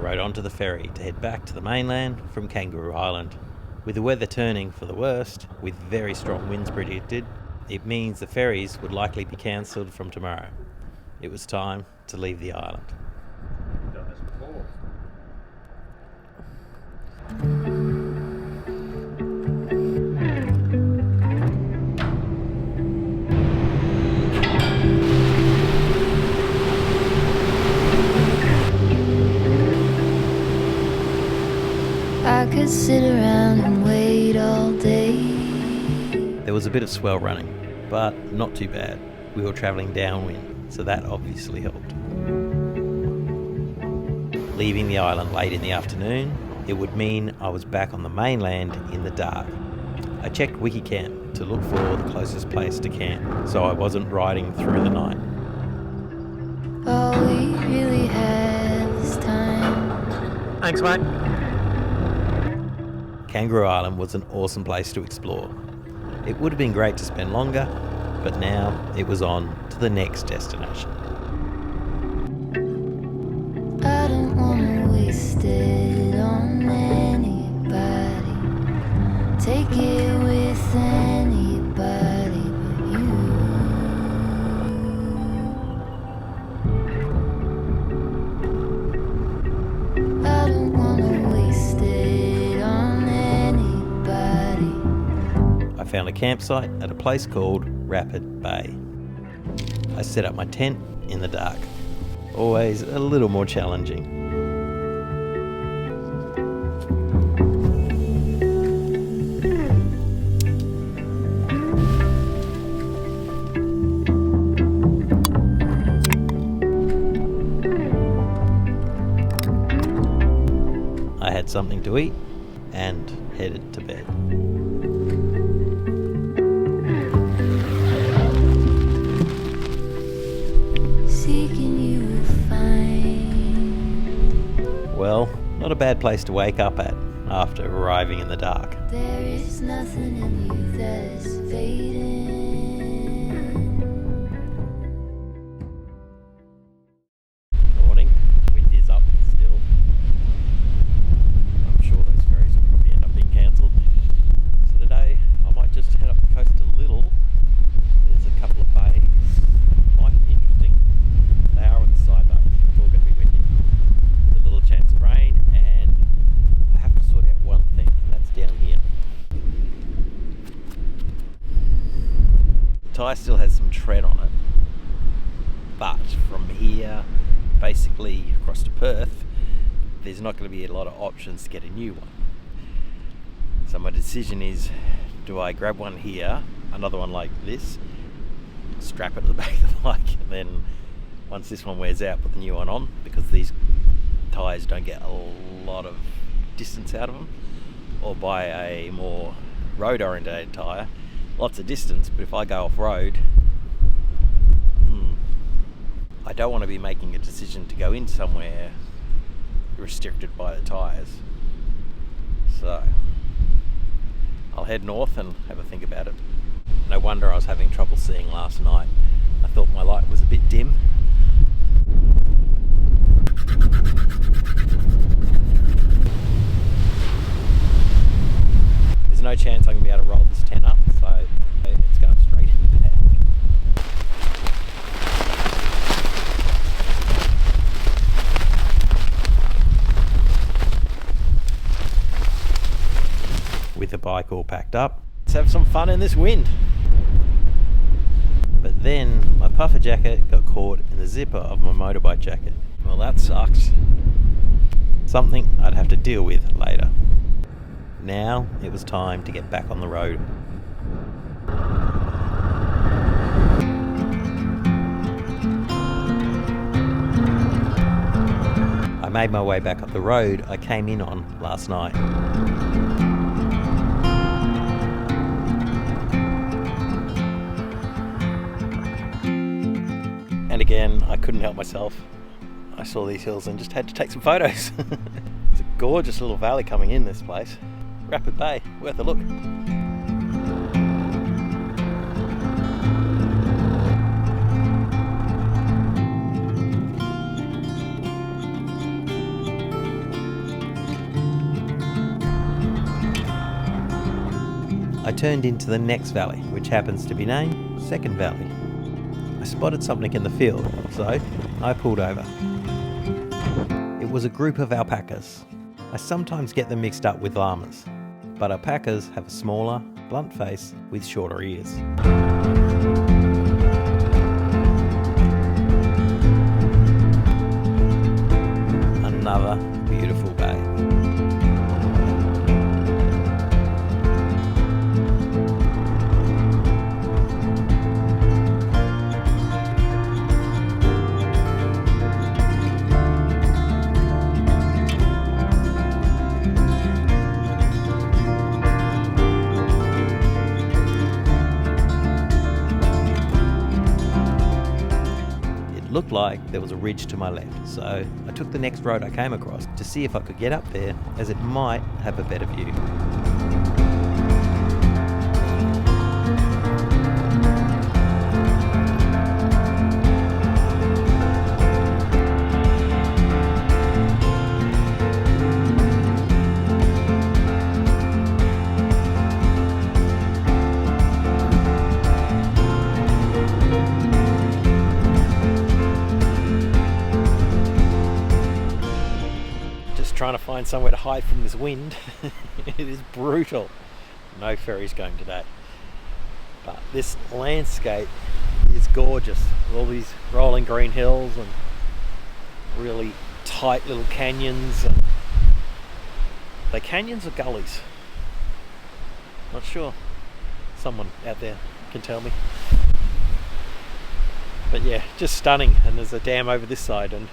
rode onto the ferry to head back to the mainland from Kangaroo Island. With the weather turning for the worst, with very strong winds predicted, it means the ferries would likely be cancelled from tomorrow. It was time to leave the island. Done this before. I could sit around and wait all day. There was a bit of swell running, but not too bad. We were travelling downwind, so that obviously helped. Leaving the island late in the afternoon, it would mean I was back on the mainland in the dark. I checked Wikicamp to look for the closest place to camp, so I wasn't riding through the night. All we really had is time. Thanks, mate. Kangaroo Island was an awesome place to explore. It would have been great to spend longer, but now it was on to the next destination. I don't wanna waste it on anybody. Take it with anybody but you. I don't wanna waste it on anybody. I found a campsite at a place called Rapid Bay. I set up my tent in the dark. Always a little more challenging. I had something to eat and headed to bed. Well, not a bad place to wake up at after arriving in the dark. There is nothing in you that is fading. Morning, wind is up still. I'm sure those ferries will probably end up being cancelled. So today I might just head up the coast a little. There's a couple of bays that might be interesting. They are on the side though, it's all going to be windy. With a little chance of rain, and I have to sort out one thing, and that's down here. The tyre still has some tread on it, but from here basically across to Perth there's not going to be a lot of options to get a new one. So my decision is, do I grab one here, another one like this, strap it to the back of the bike, and then once this one wears out put the new one on, because these tyres don't get a lot of distance out of them, or buy a more road orientated tyre, lots of distance, but if I go off road, I don't want to be making a decision to go in somewhere restricted by the tyres. So I'll head north and have a think about it. No wonder I was having trouble seeing last night. I thought my light was a bit dim. There's no chance I'm going to be able to roll this tent up, so it's going straight in the bag. With the bike all packed up, let's have some fun in this wind. But then my puffer jacket got caught in the zipper of my motorbike jacket. Well, that sucks. Something I'd have to deal with later. Now it was time to get back on the road. I made my way back up the road I came in on last night. And again, I couldn't help myself. I saw these hills and just had to take some photos. It's a gorgeous little valley coming in this place. Rapid Bay, worth a look. I turned into the next valley, which happens to be named Second Valley. I spotted something in the field, so I pulled over. It was a group of alpacas. I sometimes get them mixed up with llamas, but alpacas have a smaller, blunt face with shorter ears. Another beautiful bay. Looked like there was a ridge to my left, so I took the next road I came across to see if I could get up there, as it might have a better view. Trying to find somewhere to hide from this wind. It is brutal. No ferries going today. But this landscape is gorgeous. All these rolling green hills and really tight little canyons. Are they canyons or gullies? Not sure. Someone out there can tell me. But yeah, just stunning. And there's a dam over this side, and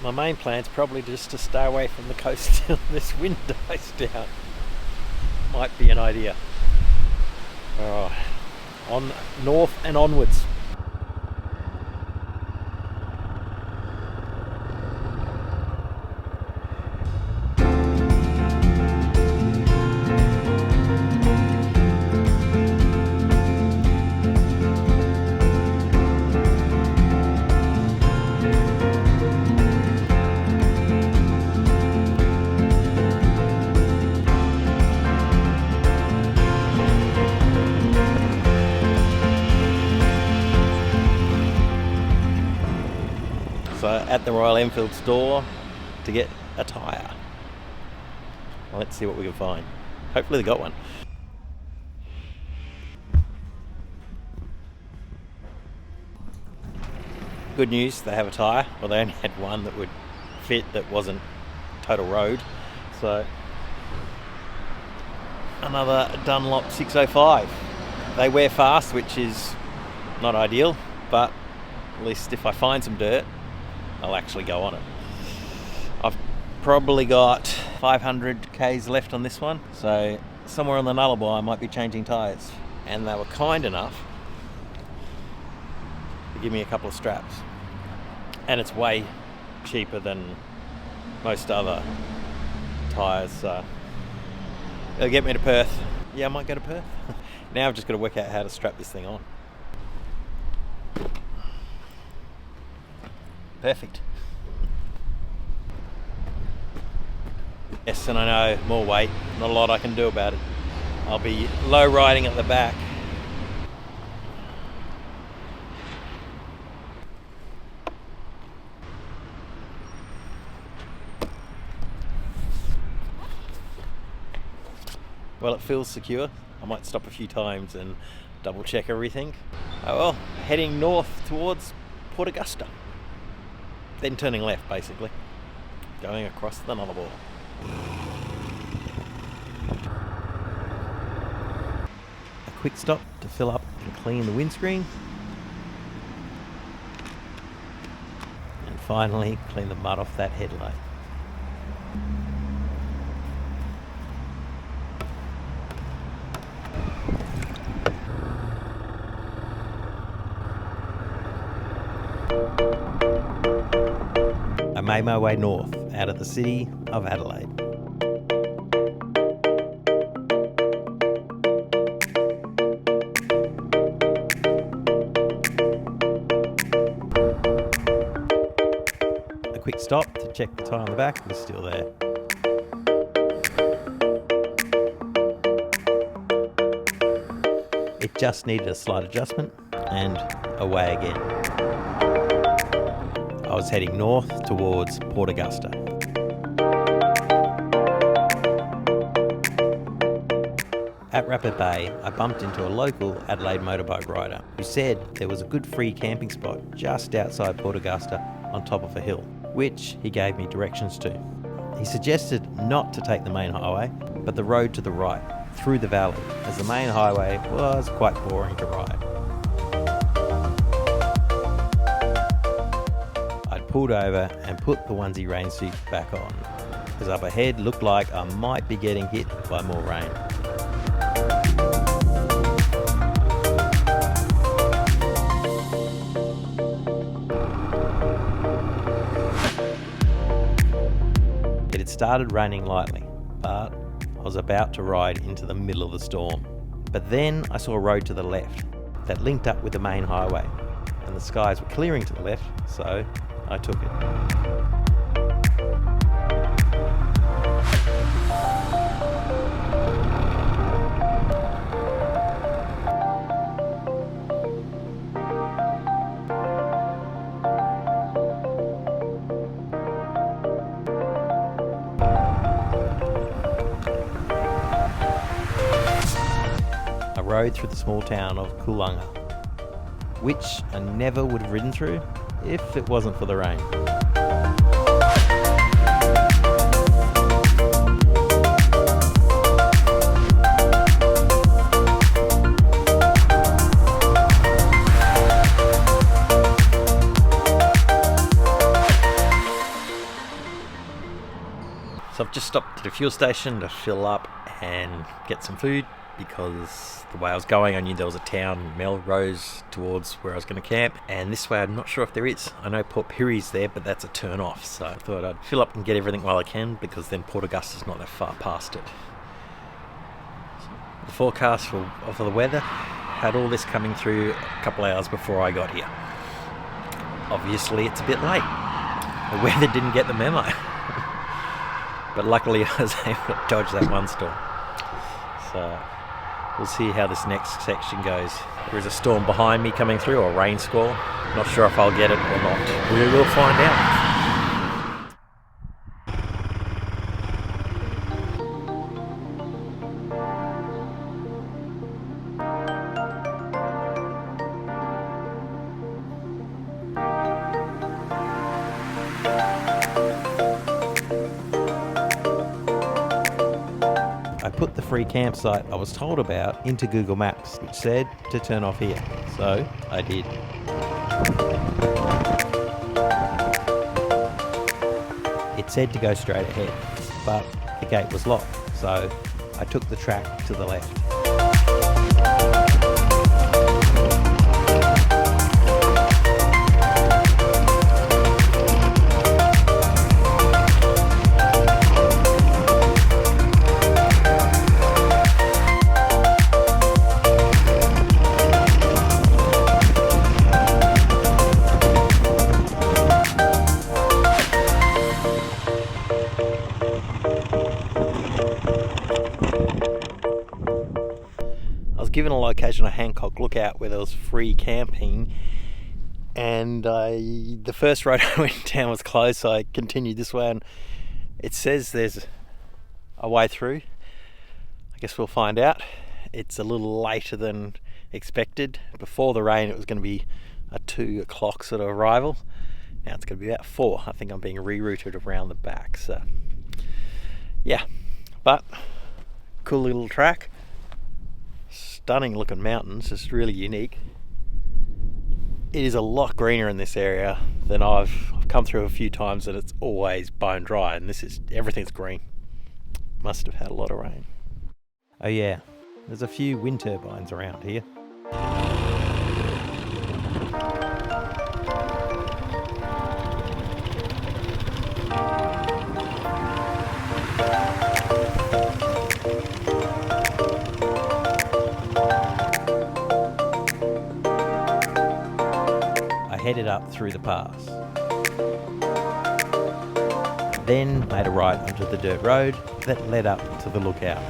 my main plan's probably just to stay away from the coast till this wind dies down. Might be an idea. Alright, on north and onwards. So at the Royal Enfield store to get a tyre. Well, let's see what we can find. Hopefully they got one. Good news, they have a tyre. Well, they only had one that would fit that wasn't total road. So another Dunlop 605. They wear fast, which is not ideal, but at least if I find some dirt, I'll actually go on it. I've probably got 500 k's left on this one, so somewhere on the Nullarbor I might be changing tyres. And they were kind enough to give me a couple of straps. And it's way cheaper than most other tyres, so it'll get me to Perth. Yeah, I might go to Perth. Now I've just got to work out how to strap this thing on. Perfect. Yes, and I know, more weight, not a lot I can do about it. I'll be low riding at the back. Well, it feels secure. I might stop a few times and double check everything. Oh well, heading north towards Port Augusta. Then turning left, basically. Going across the Nullarbor. A quick stop to fill up and clean the windscreen. And finally, clean the mud off that headlight. I made my way north out of the city of Adelaide. A quick stop to check the tyre on the back was still there. just needed a slight adjustment, and away again. I was heading north towards Port Augusta. At Rapid Bay, I bumped into a local Adelaide motorbike rider who said there was a good free camping spot just outside Port Augusta on top of a hill, which he gave me directions to. He suggested not to take the main highway, but the road to the right, through the valley, as the main highway was quite boring to ride. I'd pulled over and put the onesie rain suit back on, as up ahead looked like I might be getting hit by more rain. It had started raining lightly, but I was about to ride into the middle of the storm. But then I saw a road to the left that linked up with the main highway, and the skies were clearing to the left, so I took it. I rode through the small town of Coolunga, which I never would have ridden through if it wasn't for the rain. So I've just stopped at a fuel station to fill up and get some food, because the way I was going, I knew there was a town, Melrose, towards where I was going to camp, and this way I'm not sure if there is. I know Port Pirie's there, but that's a turn off, so I thought I'd fill up and get everything while I can, because then Port Augusta's not that far past it. The forecast for the weather had all this coming through a couple hours before I got here. Obviously it's a bit late. The weather didn't get the memo. But luckily I was able to dodge that one storm. So we'll see how this next section goes. There is a storm behind me coming through, or a rain squall. Not sure if I'll get it or not. We will find out. I put the free campsite I was told about into Google Maps, which said to turn off here, so I did. It said to go straight ahead, but the gate was locked, so I took the track to the left. Given a location of Hancock Lookout where there was free camping, and the first road I went down was closed, so I continued this way, and it says there's a way through. I guess we'll find out. It's a little later than expected. Before the rain it was going to be a 2 o'clock sort of arrival. Now it's going to be about 4. I think I'm being rerouted around the back, so yeah, but cool little track. Stunning looking mountains, it's really unique. It is a lot greener in this area than I've come through a few times, and it's always bone dry, and everything's green. Must have had a lot of rain. Oh yeah, there's a few wind turbines around here. Headed up through the pass. Then made a right onto the dirt road that led up to the lookout.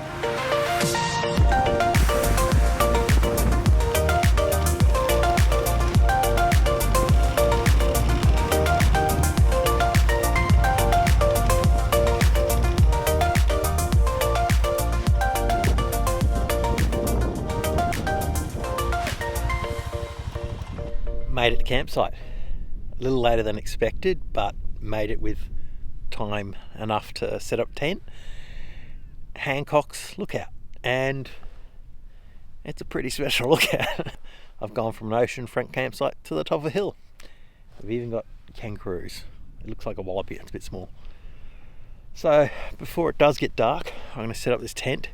made it to campsite. A little later than expected, but made it with time enough to set up tent. Hancock's lookout, and it's a pretty special lookout. I've gone from an oceanfront campsite to the top of a hill. I've even got kangaroos. It looks like a wallaby, it's a bit small. So before it does get dark, I'm going to set up this tent,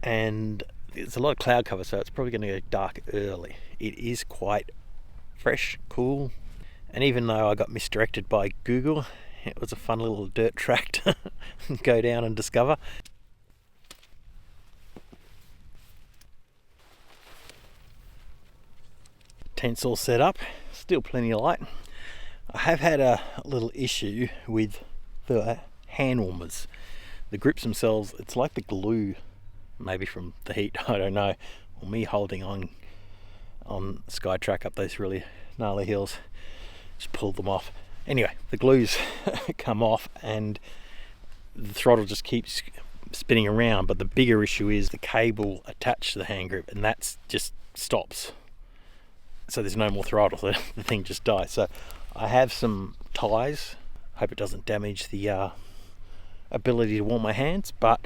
and there's a lot of cloud cover, so it's probably going to go dark early. It is quite fresh, cool, and even though I got misdirected by Google, it was a fun little dirt track to go down and discover. Tent's all set up, still plenty of light. I have had a little issue with the hand warmers. The grips themselves, it's like the glue, maybe from the heat, I don't know, or me holding on SkyTrack up those really gnarly hills, just pulled them off. Anyway, the glues come off and the throttle just keeps spinning around, but the bigger issue is the cable attached to the hand grip, and that's just stops. So there's no more throttle, the thing just dies. So I have some ties, hope it doesn't damage the ability to warm my hands, but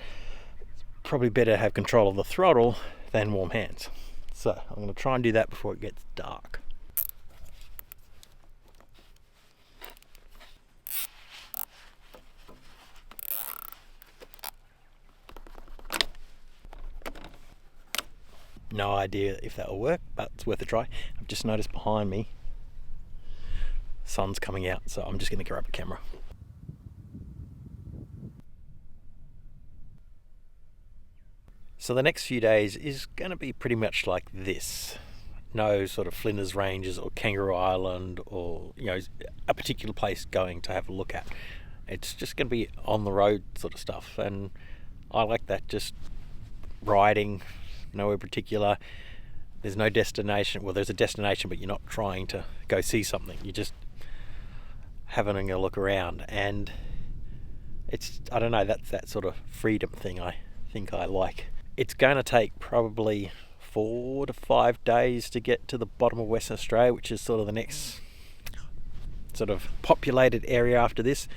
it's probably better to have control of the throttle than warm hands. So I'm going to try and do that before it gets dark. No idea if that will work, but it's worth a try. I've just noticed behind me, sun's coming out, so I'm just going to grab a camera. So the next few days is going to be pretty much like this. No sort of Flinders Ranges or Kangaroo Island or, you know, a particular place going to have a look at. It's just going to be on the road sort of stuff, and I like that, just riding, nowhere particular. There's no destination. Well, there's a destination, but you're not trying to go see something. You're just having a look around, and it's, I don't know, that's that sort of freedom thing I think I like. It's going to take probably 4 to 5 days to get to the bottom of Western Australia, which is sort of the next sort of populated area after this.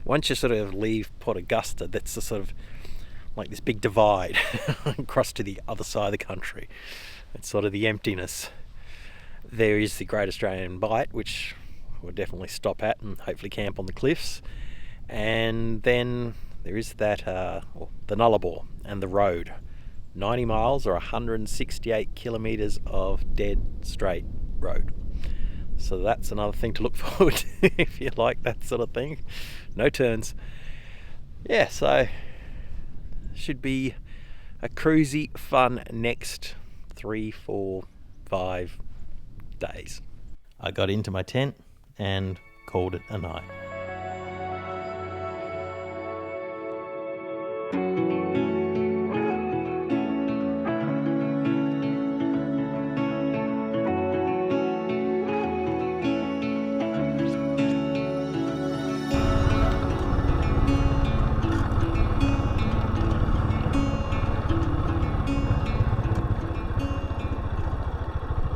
Once you sort of leave Port Augusta, that's the sort of like this big divide across to the other side of the country. It's sort of the emptiness. There is the Great Australian Bight, which we'll definitely stop at and hopefully camp on the cliffs. And then there is that, the Nullarbor and the road. 90 miles or 168 kilometres of dead straight road. So that's another thing to look forward to if you like that sort of thing. No turns. Yeah, so should be a cruisy, fun next 3, 4, 5 days. I got into my tent and called it a night.